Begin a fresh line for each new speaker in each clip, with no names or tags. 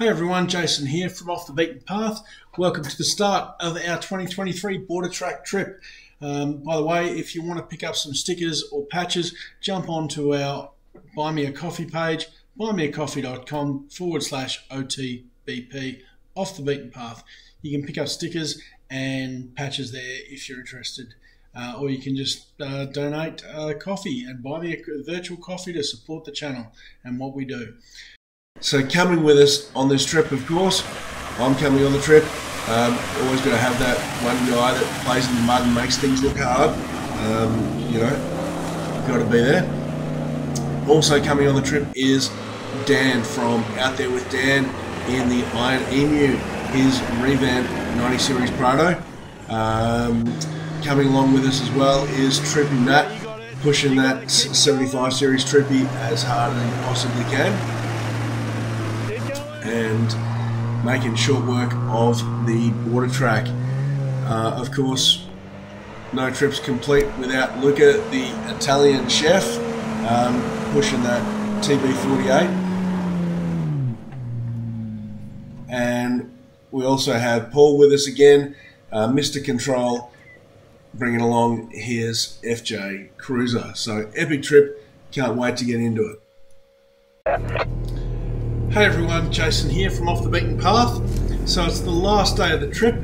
Hey everyone, Jason here from Off the Beaten Path. Welcome to the start of our 2023 border track trip. By the way, if you want to pick up some stickers or patches, jump onto our Buy Me a Coffee page, buymeacoffee.com/OTBP, Off the Beaten Path. You can pick up stickers and patches there if you're interested. Or you can just donate coffee and buy me a virtual coffee to support the channel and what we do. So coming with us on this trip, of course, I'm coming on the trip. Always got to have that one guy that plays in the mud and makes things look hard. Got to be there. Also coming on the trip is Dan from Out There with Dan in the Iron Emu, his revamped 90 Series Prado. Coming along with us as well is Troopy Matt, pushing that 75 Series Troopy as hard as he possibly can, and making short work of the border track. Of course, no trip's complete without Luca, the Italian chef, pushing that TB48. And we also have Paul with us again, Mr. Control, bringing along his FJ Cruiser. So epic trip, can't wait to get into it. Hey everyone, Jason here from Off the Beaten Path. So it's the last day of the trip,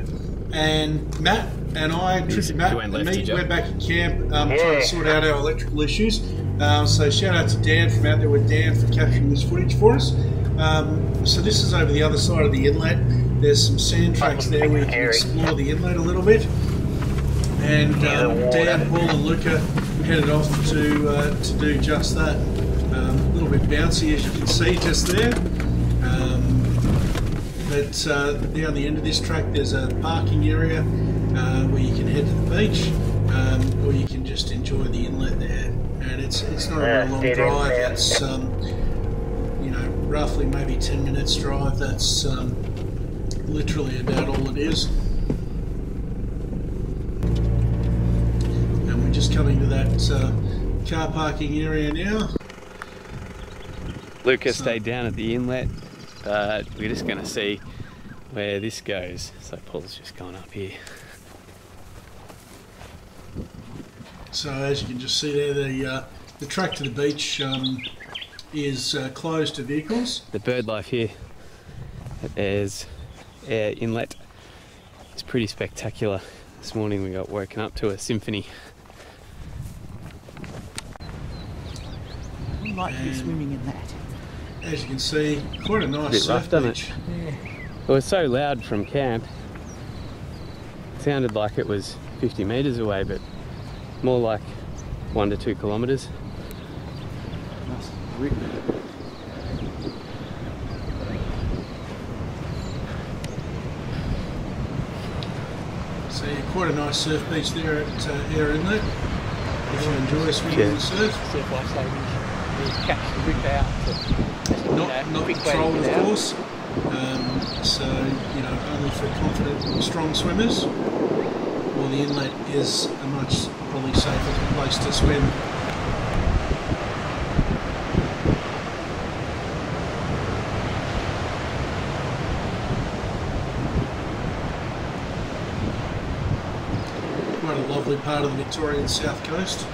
and Matt and I, Troopy Matt and me, we're back at camp trying to sort out our electrical issues. So shout out to Dan from Out There with Dan for capturing this footage for us. So this is over the other side of the inlet. There's some sand tracks there where you can explore the inlet a little bit. And Dan, Paul and Luca headed off to do just that. A little bit bouncy, as you can see just there. But down the end of this track there's a parking area where you can head to the beach, or you can just enjoy the inlet there. And it's not a real long drive. It's roughly maybe 10 minutes drive. That's literally about all it is. And we're just coming to that car parking area now.
Luca stayed down at the inlet, but we're just going to see where this goes. So Paul's just gone up here.
So as you can just see there, the track to the beach is closed to vehicles.
The bird life here at Aire Inlet is pretty spectacular. This morning we got woken up to a symphony.
I like to be swimming in that.
As you can see, quite a nice
bit rough, doesn't it?
Yeah.
It was so loud from camp. It sounded like it was 50 metres away, but more like 1 to 2 kilometres.
Nice rip.
So quite a nice surf beach there at Aire Inlet. If you enjoy swimming in the surf.
Surf lifesaving. Catch the rip out.
Not controlled, of course. So only for confident, strong swimmers. Well, the inlet is a much probably safer place to swim. Quite a lovely part of the Victorian south coast.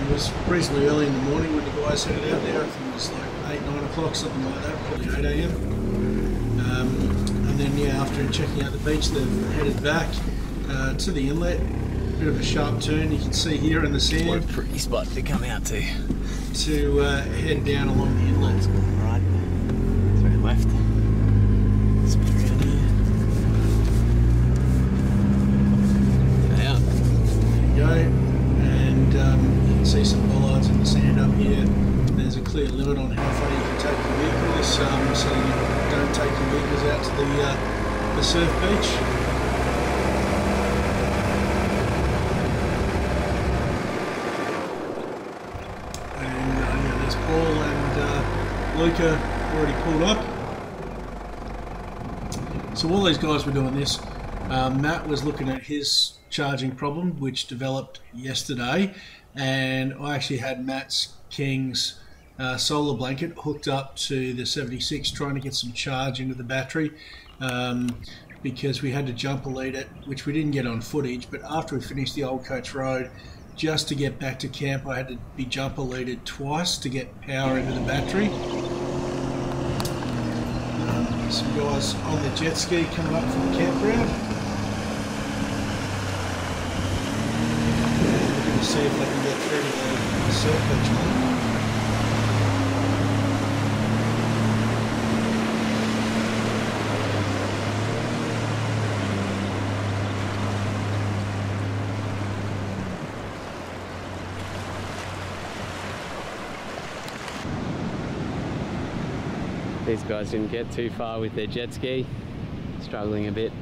It was reasonably early in the morning when the guys headed out there. I think it was like 8, 9 o'clock, something like that, probably 8 AM. And then after checking out the beach, they've headed back to the inlet. Bit of a sharp turn, you can see here in the sand.
What a pretty spot to come out to.
To head down along the inlet.
Let's go right, through left. Spin around here. Out.
There you go. And you can see some bollards in the sand up here. There's a clear limit on how far you can take your vehicles, so you don't take your vehicles out to the surf beach. And there's Paul and Luca already pulled up. So while these guys were doing this, Matt was looking at his charging problem, which developed yesterday, and I actually had Matt's King's solar blanket hooked up to the 76, trying to get some charge into the battery, because we had to jumper lead it, which we didn't get on footage, but after we finished the Old Coach Road, just to get back to camp, I had to be jumper leaded twice to get power into the battery. Some guys on the jet ski coming up from the campground. Looking to see if they can get through to the surf beach line.
These guys didn't get too far with their jet ski, struggling a bit.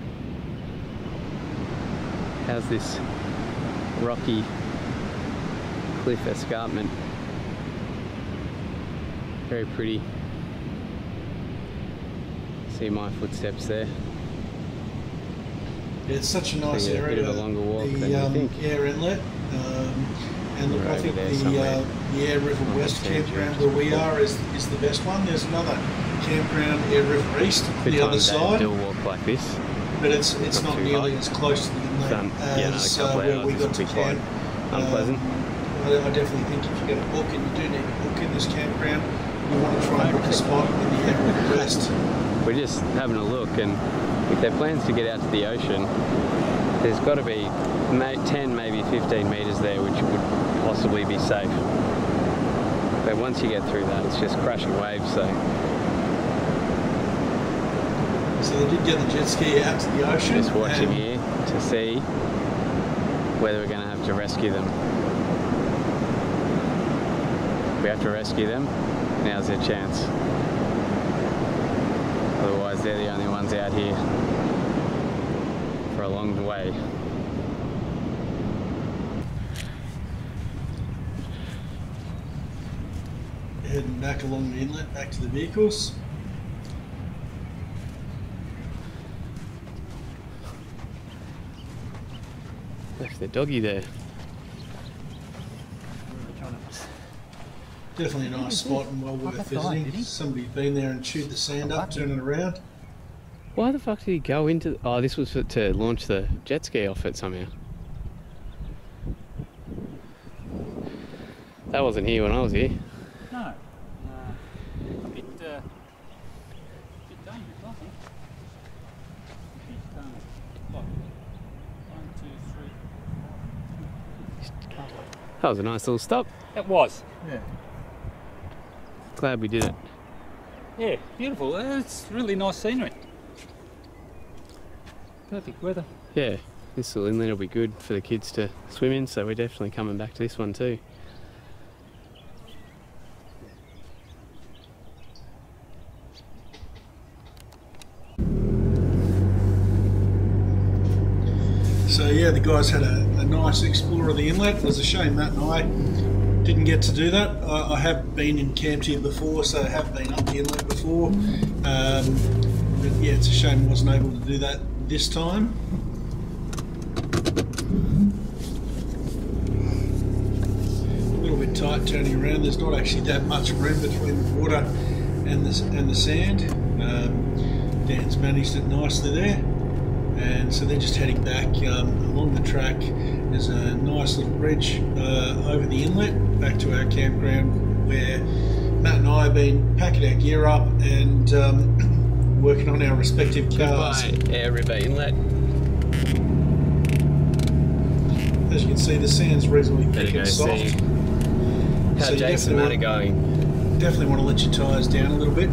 How's this rocky cliff escarpment? Very pretty. See my footsteps there.
It's such a nice area.
A bit of a longer walk than you think.
Aire Inlet, and look, I think the Aire West Camp Ground where we are is the best one. There's another campground, Aire River East, the other side.
Still walk like this,
but it's not nearly as close to the inlet as where we got to camp.
Unpleasant.
I definitely think if you're going to book, and you do need to book in this campground, you want to try and book a spot in the Aire River West.
We're just having a look, and if there are plans to get out to the ocean, there's got to be 10, maybe 15 metres there, which would possibly be safe. But once you get through that, it's just crashing waves.
So they did get the jet ski out to the ocean.
Just watching here to see whether we're going to have to rescue them. If we have to rescue them, now's their chance. Otherwise, they're the only ones out here for a long way.
Heading back along the inlet, back to the vehicles.
Left their doggy there.
Definitely a nice spot and well worth visiting. Somebody's been there and chewed the sand up, turning it around.
Why the fuck did he go into... Oh, this was to launch the jet ski off it somehow. That wasn't here when I was here.
No. A bit dangerous, I think. Like 1, 2, 3.
That was a nice little stop.
It was.
Yeah.
Glad we did it.
Yeah, beautiful. It's really nice scenery. Perfect weather.
Yeah, this little inlet will be good for the kids to swim in, so we're definitely coming back to this one too.
So yeah, the guys had a nice explore of the inlet. It was a shame Matt and I didn't get to do that. I have been in camp here before, so I have been up the inlet before. But yeah, it's a shame I wasn't able to do that this time. A little bit tight turning around. There's not actually that much room between the water and the sand. Dan's managed it nicely there. And so they're just heading back along the track. There's a nice little bridge over the inlet back to our campground where Matt and I have been packing our gear up and working on our respective cars.
Goodbye, Aire River Inlet.
As you can see, the sand's reasonably thick and soft.
See how Jason and Matt are going.
Definitely want to let your tyres down a little bit.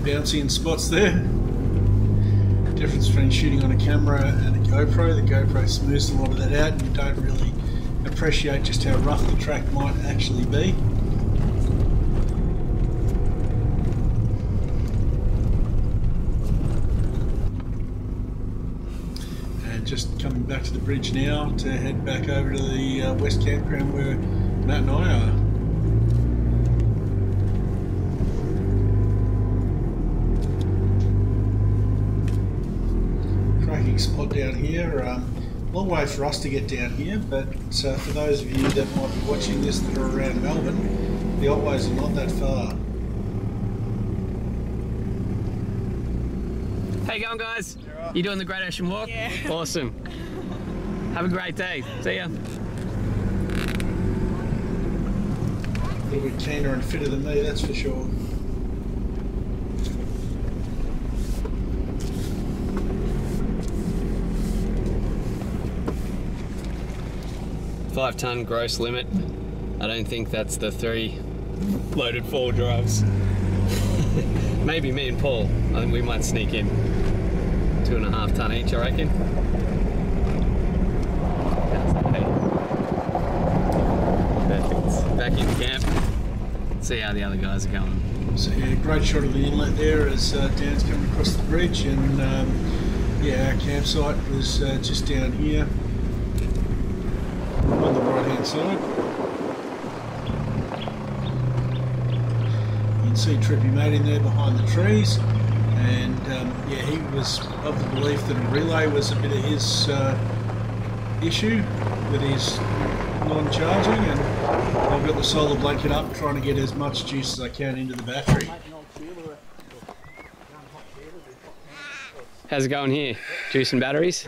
Bouncy in spots there. Difference between shooting on a camera and a GoPro. The GoPro smooths a lot of that out and you don't really appreciate just how rough the track might actually be. And just coming coming back to the bridge now to head back over to the West Campground where Matt and I are. Cracking spot down here. Long way for us to get down here, but for those of you that might be watching this that are around Melbourne, the Otways are not that far.
How you going, guys? You doing the Great Ocean Walk?
Yeah.
Awesome. Have a great day. See ya.
A little bit keener and fitter than me, that's for sure.
Five-ton gross limit. I don't think that's the 3 loaded 4 drives. Maybe me and Paul. I think we might sneak in 2.5 ton each, I reckon. Perfect. Back into camp. See how the other guys are going.
So yeah, great shot of the inlet there as Dan's coming across the bridge, and yeah, our campsite was just down here on the right hand side. You can see Troopy Matt in there behind the trees, and yeah, he was of the belief that a relay was a bit of his issue with his non-charging, and I've got the solar blanket up trying to get as much juice as I can into the battery.
How's it going here? Juice and batteries?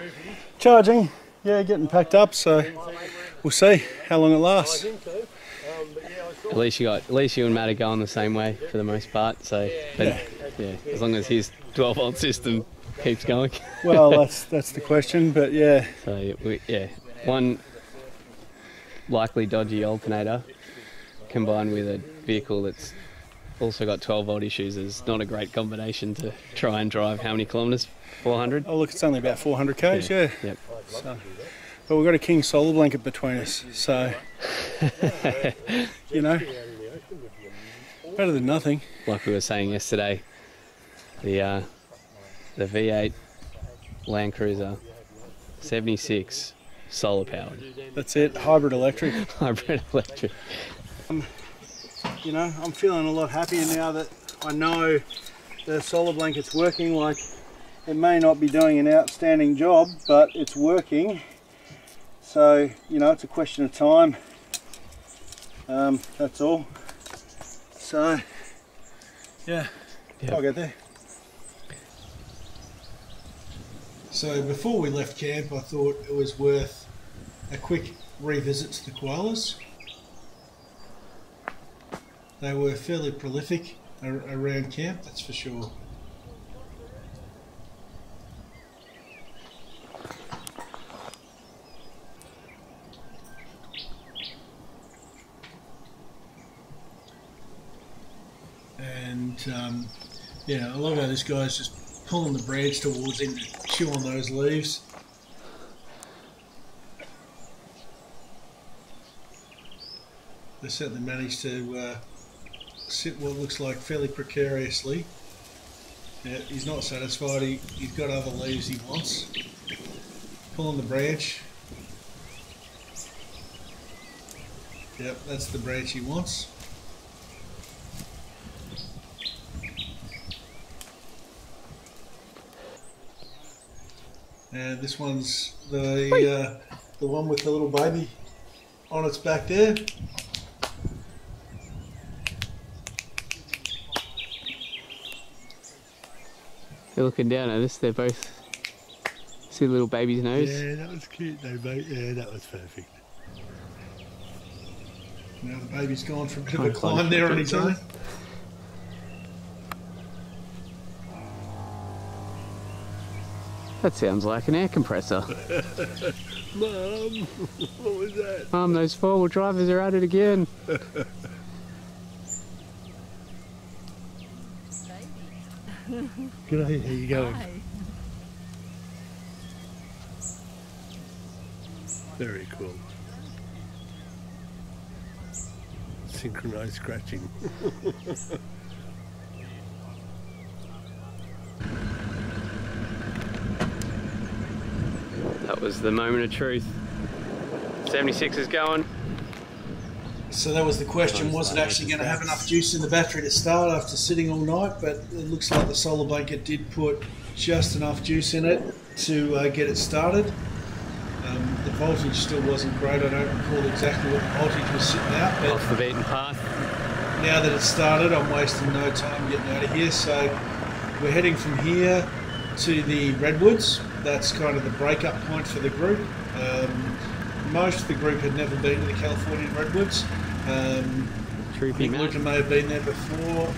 Charging, yeah, getting packed up, so we'll see how long it lasts.
At least you and Matt are going the same way for the most part. So, but, yeah, as long as his 12-volt system keeps going.
Well, that's the question, but yeah.
So yeah, one likely dodgy alternator combined with a vehicle that's also got 12-volt issues is not a great combination to try and drive how many kilometres? 400?
Oh look, it's only about 400 k's, yeah.
Yep.
So, but we've got a king solar blanket between us, so you know, better than nothing.
Like we were saying yesterday, the V8 Land Cruiser 76 solar powered.
That's it, hybrid electric.
Hybrid electric.
You know, I'm feeling a lot happier now that I know the solar blanket's working. Like, it may not be doing an outstanding job, but it's working. So, you know, it's a question of time. That's all. So, yeah, yep. I'll get there. So before we left camp, I thought it was worth a quick revisit to the koalas. They were fairly prolific around camp, that's for sure. And yeah, I love how this guy's just pulling the branch towards him to chew on those leaves. They certainly managed to sit what looks like fairly precariously. Yeah, he's not satisfied, he's got other leaves he wants. Pulling the branch. Yep, that's the branch he wants. And this one's the one with the little baby on its back there.
They're looking down at us, they're both... See the little baby's nose?
Yeah, that was cute though, mate. Yeah, that was perfect.
Now the baby's gone for a bit of a climb there on his own.
That sounds like an air compressor.
Mum, what was that?
Mum, those four-wheel drivers are at it again.
Good day, how you going?
Hi.
Very cool. Synchronized scratching.
That was the moment of truth. 76 is going.
So that was the question, was it actually going to have enough juice in the battery to start after sitting all night? But it looks like the solar blanket did put just enough juice in it to get it started. The voltage still wasn't great. I don't recall exactly what the voltage was sitting out, but
off the beaten path.
Now that it's started, I'm wasting no time getting out of here. So we're heading from here to the Redwoods. That's kind of the breakup point for the group. Most of the group had never been to the Californian Redwoods.
Troopy Matt.
Luca may have been there before.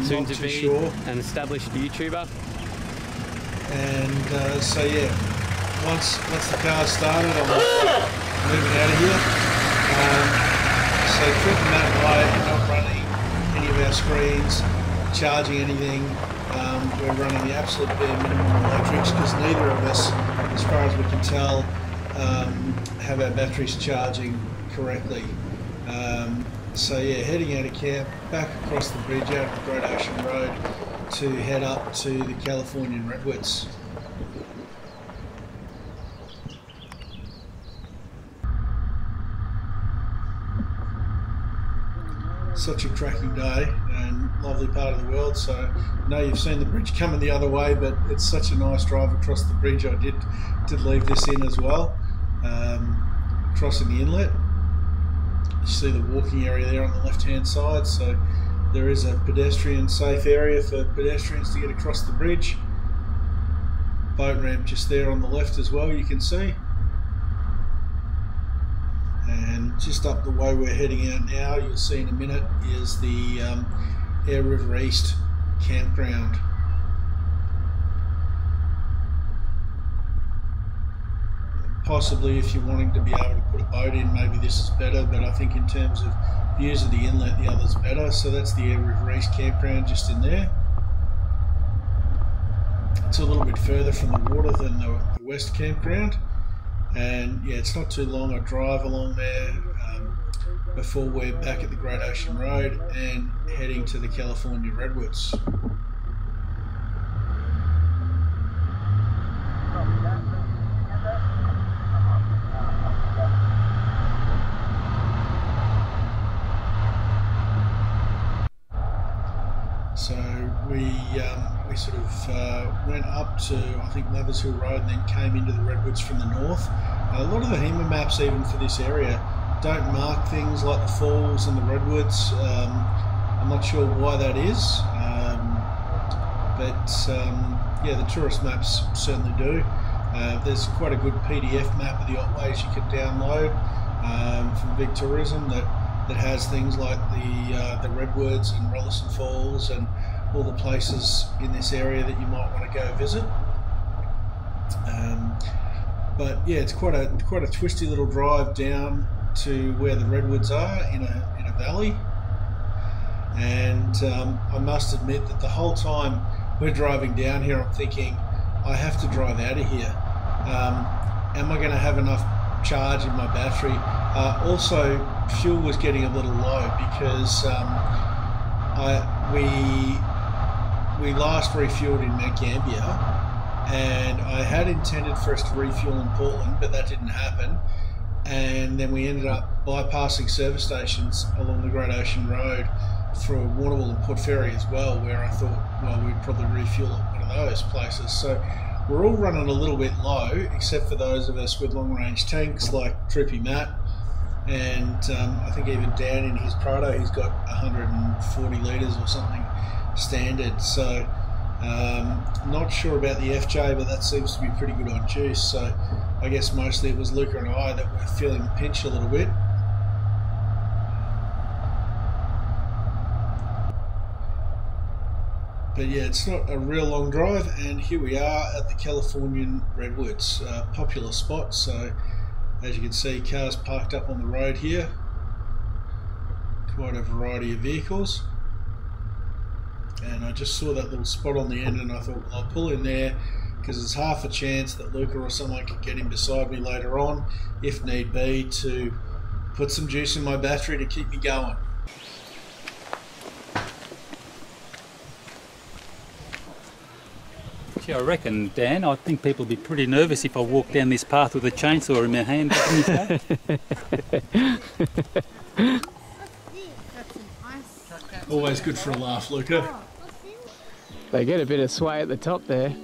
Soon
not
to
too
be
sure.
an established YouTuber.
And so yeah, once the car's started, I'm moving out of here. So Troopy Matt and I are not running any of our screens, charging anything. We're running the absolute bare minimum electrics because neither of us, as far as we can tell, have our batteries charging correctly. So yeah, heading out of camp, back across the bridge out of the Great Ocean Road to head up to the Californian Redwoods. Such a cracking day and lovely part of the world. So I know you've seen the bridge coming the other way, but it's such a nice drive across the bridge. I did leave this in as well, crossing the inlet. You see the walking area there on the left hand side, so there is a pedestrian safe area for pedestrians to get across the bridge. Boat ramp just there on the left as well, you can see. And just up the way we're heading out now, you'll see in a minute, is the Aire West Camp Ground. Possibly if you're wanting to be able to put a boat in, maybe this is better, but I think in terms of views of the inlet, the other's better. So that's the Aire West Camp Ground just in there. It's a little bit further from the water than the West Campground. And yeah, it's not too long a drive along there before we're back at the Great Ocean Road and heading to the California Redwoods. So we sort of went up to, I think, Lovers Hill Road and then came into the Redwoods from the north. A lot of the HEMA maps, even for this area, don't mark things like the falls and the Redwoods. I'm not sure why that is, but yeah, the tourist maps certainly do. There's quite a good PDF map of the Otways you can download from Big Tourism that has things like the Redwoods and Rollison Falls and all the places in this area that you might want to go visit. But yeah, it's quite a twisty little drive down to where the Redwoods are in a valley. And I must admit that the whole time we're driving down here, I'm thinking, I have to drive out of here. Am I going to have enough charge in my battery? Also, fuel was getting a little low because we last refueled in Mount Gambier, and I had intended for us to refuel in Portland, but that didn't happen. And then we ended up bypassing service stations along the Great Ocean Road through Warrnambool and Port Fairy as well, where I thought, well, we'd probably refuel at one of those places. So we're all running a little bit low, except for those of us with long-range tanks like Troopy Matt, and I think even Dan in his Prado, he's got 140 litres or something standard. So not sure about the FJ, but that seems to be pretty good on juice. So I guess mostly it was Luca and I that were feeling the pinch a little bit. But yeah, it's not a real long drive, and here we are at the Californian Redwoods, popular spot. So as you can see, cars parked up on the road here, quite a variety of vehicles. And I just saw that little spot on the end and I thought, well, I'll pull in there because there's half a chance that Luca or someone could get in beside me later on, if need be, to put some juice in my battery to keep me going.
Gee, I reckon, Dan, I think people would be pretty nervous if I walked down this path with a chainsaw in my hand.
Always good for a laugh, Luca.
They get a bit of sway at the top there.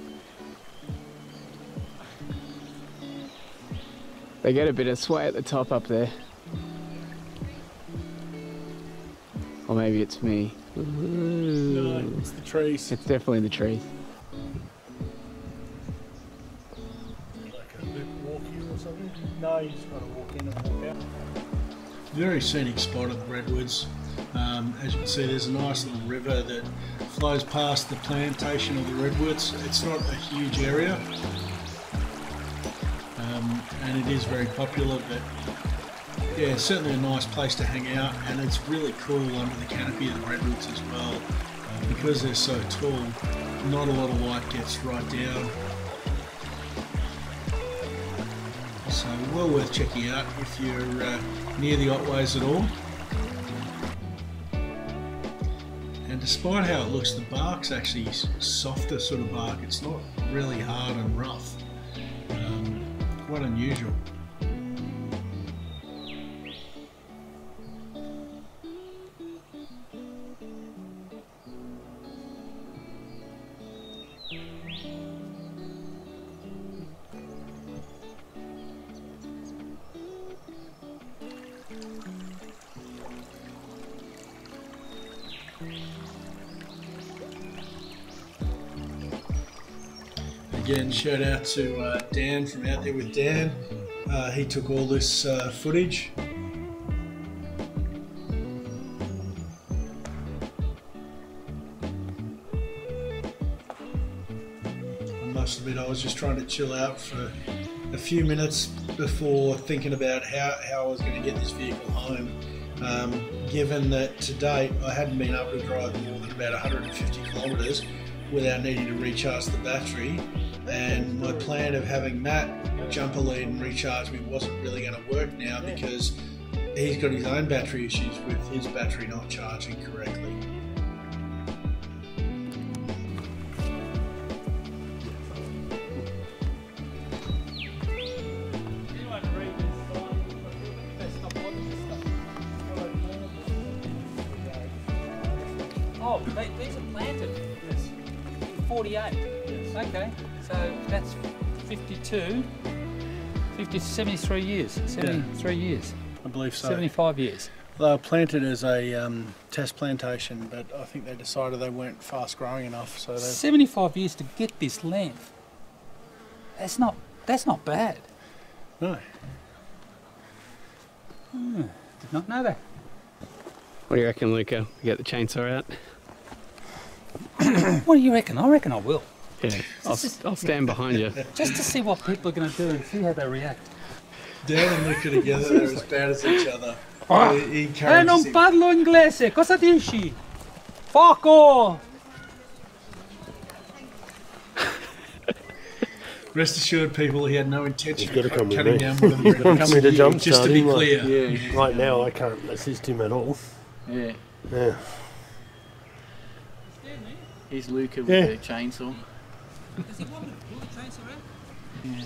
They get a bit of sway at the top up there. Or maybe it's me.
No, it's the trees.
It's definitely the trees.
Like a loop walk here or something? No, you just got to walk in and walk out.
Very scenic spot at the Redwoods. As you can see, there's a nice little river that flows past the plantation of the Redwoods. It's not a huge area, and it is very popular, but yeah, certainly a nice place to hang out, and it's really cool under the canopy of the Redwoods as well. Because they're so tall, not a lot of light gets right down. So well worth checking out if you're near the Otways at all. And despite how it looks, the bark's actually softer sort of bark. It's not really hard and rough. Quite unusual. Again, shout out to Dan from Out There with Dan. He took all this footage. I must admit, I was just trying to chill out for a few minutes before thinking about how I was going to get this vehicle home. Given that to date I hadn't been able to drive more than about 150 kilometres without needing to recharge the battery, and my plan of having Matt jump a lead and recharge me wasn't really going to work now because he's got his own battery issues with his battery not charging correctly.
Oh, these are planted. Yes. 48. Yes. Okay, so that's 52, 73 years. 73 years.
I believe so.
75 years.
They were planted as a test plantation, but I think they decided they weren't fast growing enough. So
75 years to get this length. That's not bad.
No.
Did not know that.
What do you reckon, Luca? We get the chainsaw out?
What do you reckon? I reckon I will.
Yeah, I'll stand behind you.
Just to see what people are going to do and see how they react.
Dan and Luca together, they're as bad as each other.
Non parlo inglese, cosa dici? Fuoco!
Rest assured, people, he had no intention of
come
cutting
with
down one of the
Come with a jump
just to be clear.
Yeah. Right now, I can't assist him at all.
Yeah.
Yeah.
Here's Luca with the chainsaw.
Does he want to pull the chainsaw out?
Yeah.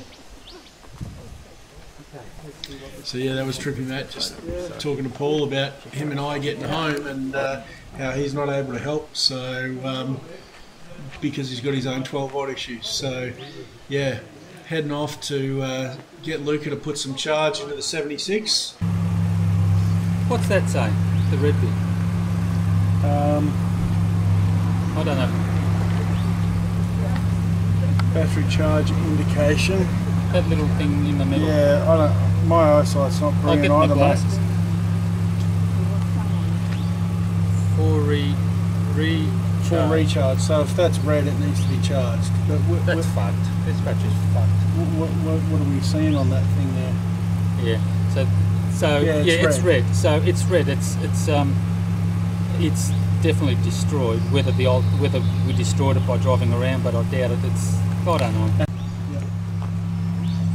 So yeah, that was Troopy Matt just talking to Paul about him and I getting home and how he's not able to help. So because he's got his own 12-volt issues. So yeah, heading off to get Luca to put some charge into the 76.
What's that say? The red bit. I don't know.
Battery charge indication.
That little thing in the middle.
Yeah, I don't. My eyesight's not brilliant
I'll get
either,
my glasses. For
recharge. So if that's red, it needs to be charged. But
that's fucked. This battery's fucked.
What are we seeing on that thing there?
Yeah. So yeah, it's red. So it's red. It's definitely destroyed. Whether we destroyed it by driving around, but I doubt it. I don't know.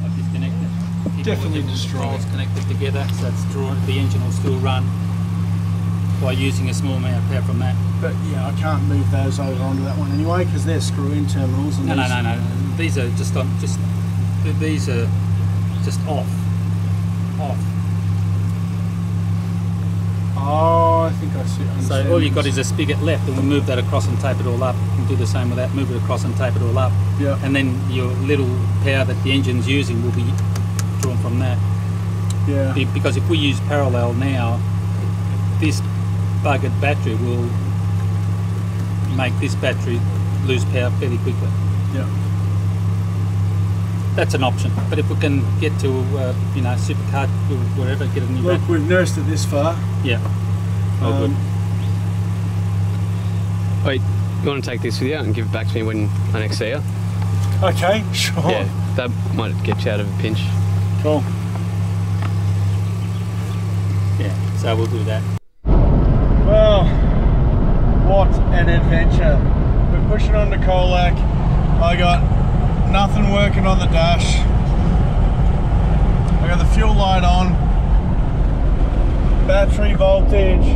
I've disconnected.
Definitely destroyed.
It's connected together, so it's drawn. The engine will still run. by using a small amount of power from that.
But yeah, I can't move those over onto that one anyway because they're screw-in terminals. And
No. These are just on. These are just off.
Oh, I think I see.
So all you've got is a spigot left, and we move that across and tape it all up. You can do the same with that. Move it across and tape it all up.
Yeah.
And then your little power that the engine's using will be drawn from that.
Yeah.
Because if we use parallel now, this buggered battery will make this battery lose power fairly quickly.
Yeah.
That's an option. But if we can get to, you know, supercar or wherever, get a new battery.
Look, we've nursed it this far.
Yeah. Oh, good.
Wait, you want to take this with you and give it back to me when I next see you?
Okay, sure.
Yeah, that might get you out of a pinch.
Cool.
Yeah, so we'll do that.
Well, what an adventure. We're pushing on to Colac. I got nothing working on the dash. I got the fuel light on. Battery voltage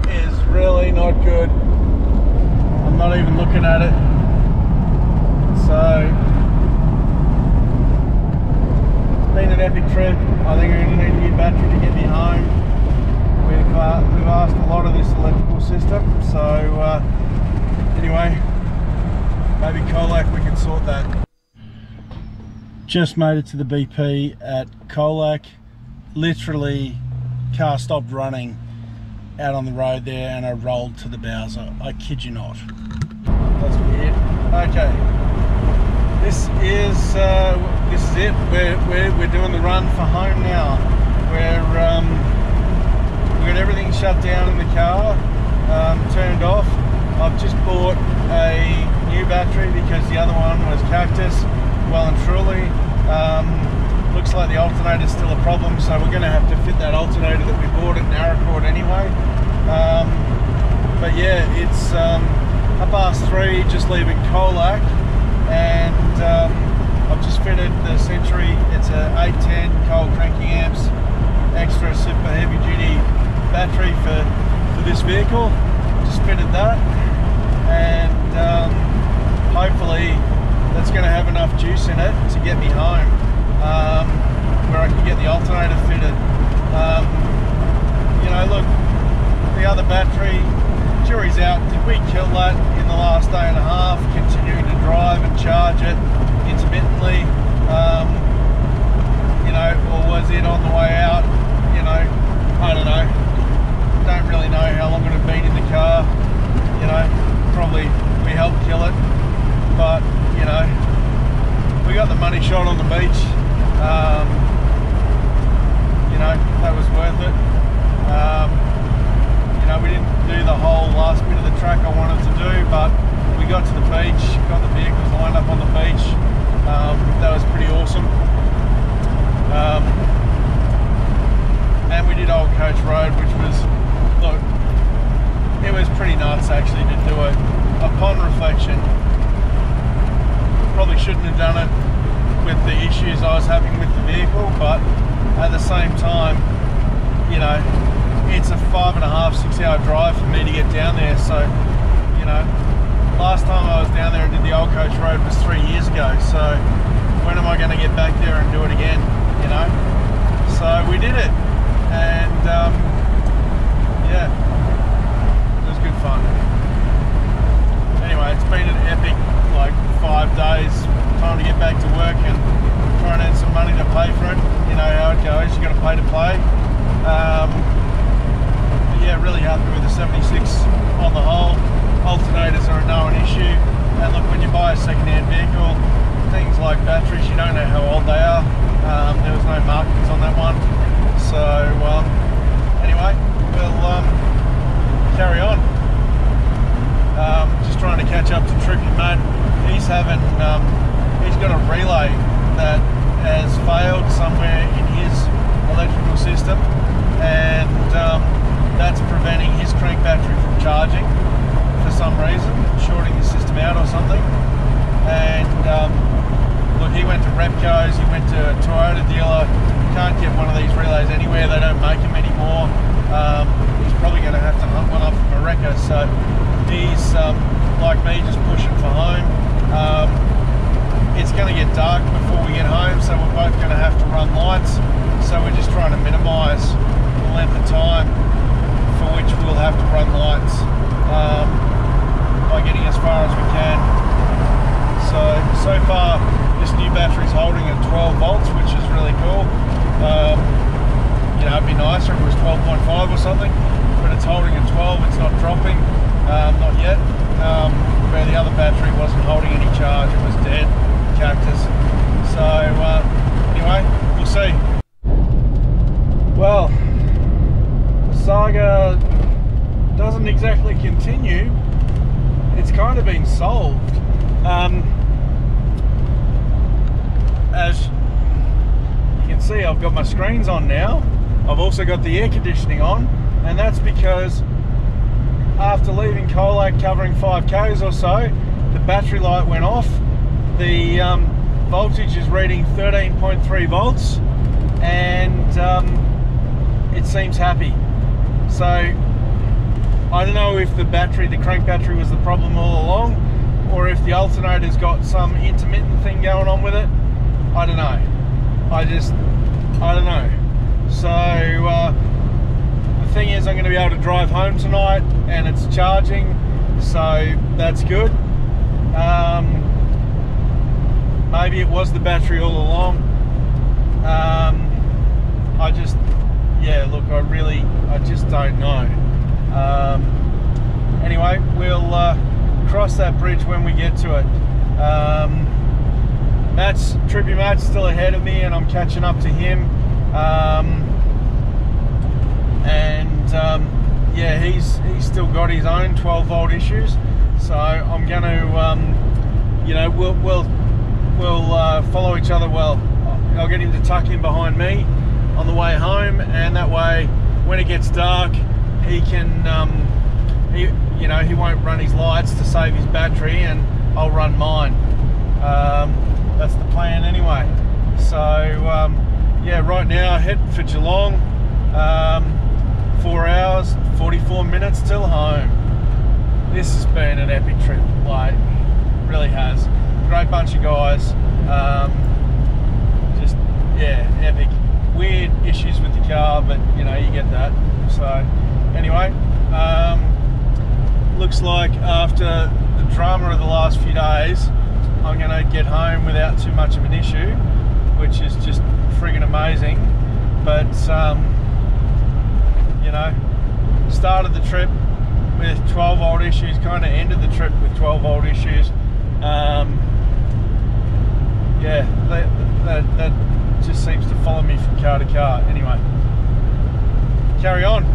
is really not good. I'm not even looking at it. So, it's been an epic trip. I think we're going to need a new battery to get me home. We've asked a lot of this electrical system, so anyway, maybe Colac we can sort that. Just made it to the BP at Colac. Literally, car stopped running out on the road there and I rolled to the Bowser. I kid you not. That's weird. Okay, this is it. We're doing the run for home now. We got everything shut down in the car, turned off. I've just bought a new battery because the other one was cactus, well and truly. Looks like the alternator's still a problem, so we're going to have to fit that alternator that we bought at Narracourt anyway. But yeah, it's 3:30, just leaving Colac, and I've just fitted the Century. It's a 810 cold cranking amps, extra super heavy duty battery for this vehicle. Just fitted that, and hopefully that's going to have enough juice in it to get me home, where I can get the alternator fitted. You know, look, the other battery, jury's out. Did we kill that in the last day and a half, continuing to drive and charge it intermittently? You know, or was it on the way out? You know, I don't know. Don't really know how long it had been in the car. You know, probably we helped kill it, but you know, we got the money shot on the beach. You know, that was worth it. You know, we didn't do the whole last bit of the track I wanted to do, but we got to the beach, got the vehicles lined up on the beach. That was pretty awesome. And we did Old Coach Road, which was, look, it was pretty nuts actually to do it. Upon reflection, probably shouldn't have done it with the issues I was having with the vehicle, but at the same time, you know, it's a 5.5, 6 hour drive for me to get down there. So, you know, last time I was down there and did the Old Coach Road was 3 years ago. So when am I going to get back there and do it again, you know? So we did it, and yeah, it was good fun. Anyway, it's been an epic, like, 5 days. Time to get back to work and try and earn some money to pay for it. You know how it goes, you got to pay to play. But yeah, really happy with the 76 on the whole. Alternators are a known issue, and look, when you buy a second-hand vehicle, things like batteries, you don't know how old they are. There was no markings on that one, so anyway, we'll carry on. Just trying to catch up to Troopy Matt. He's got a relay that has failed somewhere in his electrical system, and that's preventing his crank battery from charging for some reason, shorting the system out or something. And look, he went to Repco's, he went to a Toyota dealer. Can't get one of these relays anywhere, they don't make them anymore. he's probably going to have to hunt one up from a wrecker. So he's, like me, just pushing for home. It's going to get dark before we get home, so we're both going to have to run lights. So we're just trying to minimise the length of time for which we'll have to run lights by getting as far as we can. So far this new battery's holding at 12 volts, which is really cool. You know, it'd be nicer if it was 12.5 or something, but it's holding at 12, it's not dropping, not yet. Where the other battery wasn't holding any charge, it was dead, cactus. So anyway, we'll see. Well, the saga doesn't exactly continue. It's kind of been solved. As you can see, I've got my screens on now. I've also got the air conditioning on, and that's because after leaving Colac covering 5Ks or so, the battery light went off. The voltage is reading 13.3 volts, and it seems happy. So I don't know if the crank battery was the problem all along, or if the alternator's got some intermittent thing going on with it. I don't know. I don't know. So the thing is, I'm going to be able to drive home tonight, and it's charging, so that's good. Maybe it was the battery all along. Look, I just don't know. Anyway, we'll cross that bridge when we get to it. Troopy Matt's still ahead of me, and I'm catching up to him. Yeah, he's still got his own 12 volt issues. So I'm going to, you know, we'll follow each other well. I'll get him to tuck in behind me on the way home, and that way, when it gets dark, he can, you know, he won't run his lights to save his battery, and I'll run mine. That's the plan anyway. So yeah, right now heading for Geelong. 4 hours, 44 minutes till home. This has been an epic trip, like, really has. Great bunch of guys. Just, yeah, epic. Weird issues with the car, but you know, you get that. So anyway, looks like after the drama of the last few days, I'm going to get home without too much of an issue, which is just friggin' amazing. But you know, started the trip with 12 volt issues, kind of ended the trip with 12 volt issues. Yeah, that just seems to follow me from car to car. Anyway, carry on.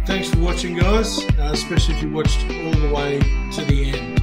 Thanks for watching, guys, especially if you watched all the way to the end.